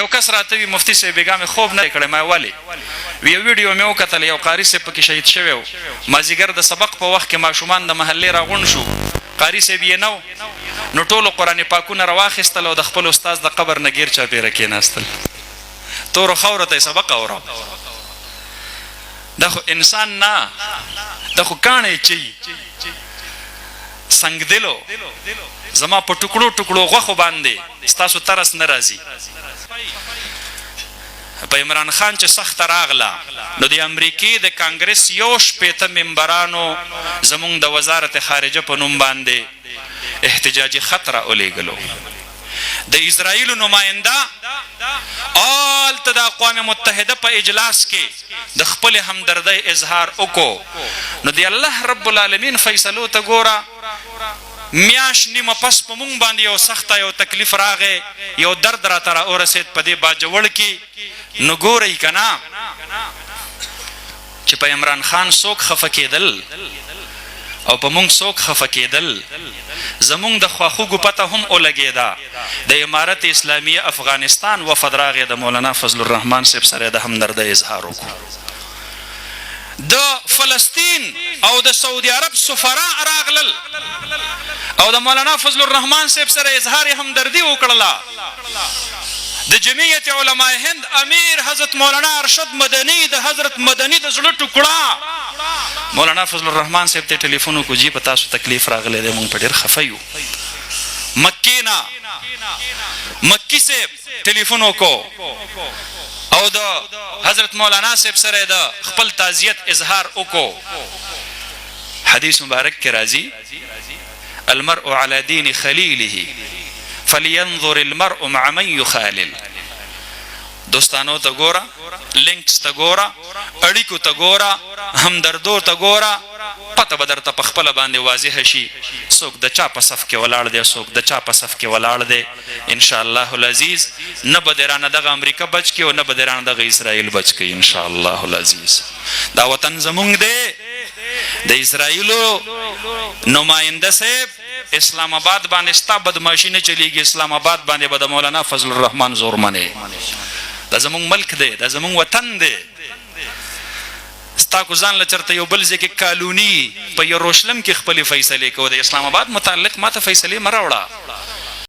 یو کس راته وی مفتی صاحب بیګا مې خوب نه کړی، ما ولې وی ویډیو مې وکتل یو قاری صاحب پکې شهید شوی و، مازیګر د سبق په وخت کې ماشومان د محلې راغونډ شو، قاری صاحب یې نو ټولو قرآن پاکونه راواخیستل او د خپل استاد د قبر نه ګیر چاپېره کېناستل، تورو خاورو ته یې سبق اورو. دا خو انسان نه، دا خو کاڼی چی سنگ دلو زما په ټوکړو ټوکړو غوښو باندې ستاسو ترس نه راځي. په عمران خان چې سخته راغله نو د امریکې د کانګرس 1 ممبرانو زمونږ د وزارت خارجه په نوم باندې احتجاجي خط راولېږلو. د اسرائیلو نماینده آلته د اقوام متحده په اجلاس کې د خپل همدردۍ اظهار وکړو. نو د الله رب العالمین فیصلو ته ګوره، میاش نیمه پس په مونږ باندې یو سخته یو تکلیف راغی، یو درد راته راورسېد په دې باجوړ کې. نو ګورئ که نه چې په عمران خان څوک خفه کېدل او په مونږ څوک خفه کېدل، زمونږ د خواخوږو پته هم ولګېده. د امارت اسلامیه افغانستان وفد راغی، د مولانا فضل الرحمن صاحب سره د همدردۍ اظهار وکړو. د فلسطین او د سعودي عرب سفراء راغلل او د مولانا فضل الرحمن صاحب سره اظهار همدردي وکړله. د جمعیت علماء هند امیر حضرت مولانا ارشد مدنی د حضرت مدنی د زړه ټوکړه مولانا فضل الرحمن صاحب ته ټلیفون وکړو، جی په تاسو تکلیف راغلی دی، مونږ په ډېر خفه یو. مکې نه مکی صاحب ټلیفون وکړو او د حضرت مولانا صاحب سره د خپل تعزیت اظهار وکړو. حدیث مبارک کې راځي المرء على دین خلیله فلینظر المرء مع من یخالل. دوستانو ته ګوره، لینکس ته ګوره، اړیکو ته ګوره، همدردو ته ګوره، پته به درته په خپله باندې واضح شي څوک د چا په صف کې ولاړ دی، څوک د چا په صف کې ولاړ دی. انشاءالله العزیز نه به دې رانه دغه امریکا بچ کړي او نه به دې رانه دغه اسرائیل بچ کړي انشاءالله العزیز. دا وطن زمونږ دی. د اسرائیلو نماینده صاحب اسلام آباد باندې ستا بدماشي نه چلیږي، اسلام آباد باندې به د مولانا فضل الرحمن زور منې. دا زمونږ ملک دی، دا زمونږ وطن دی. ستا کو ځان له چرته یو بل ځای کې کالوني په یروشلم کې خپلې فیصلې کوو، د اسلام آباد متعلق ما ته فیصلې مه راوړه.